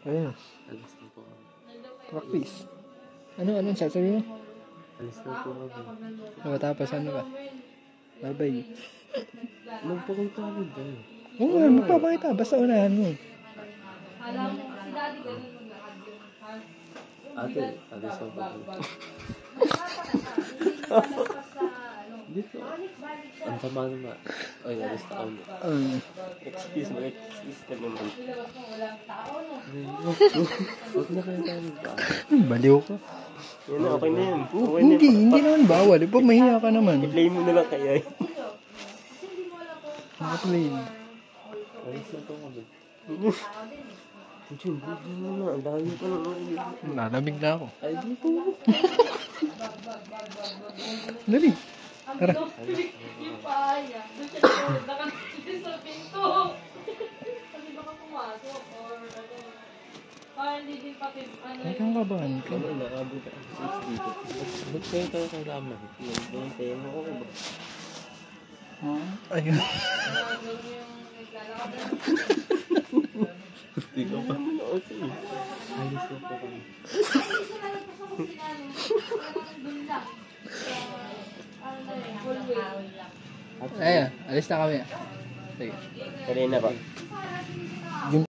Ayun. Alis na po kami. Practice. Anong sasabihin mo? Alis na po kami. O, tapos ano ba? Bye-bye. Magpakita kami dyan. Oo nga, magpapakita. Basta unahan mo. Alam mo, si daddy ganun maglakad yun. Ate, alis na po kami. Dito. Ang sama naman. Ay, alis na kami. Excuse me ka naman. Huwag na kayo tayo ba? Baliw ka. Yan na, okay na yan. Hindi naman bawal. Iba mahiya ka naman. I-play mo na lang kaya. Naka-play. Alis na po kami. Puchin, ang dami pa naman. Nalamig na ako. Ay, dito. Dali. Tara. Yung paaya. Doon siya nakanasin sa pinto. Kasi baka pumasok or ano. Hindi din pati ano. Huwag kang kabahan ka. Ano, nakabot ako sa dito. Ba't kayo tayo kasama? Yung tema ko ba? Ayun. Hindi ka pa mo na kasi. Alis na po kami. Ayun, alis na kami. Sige. Kanina ba?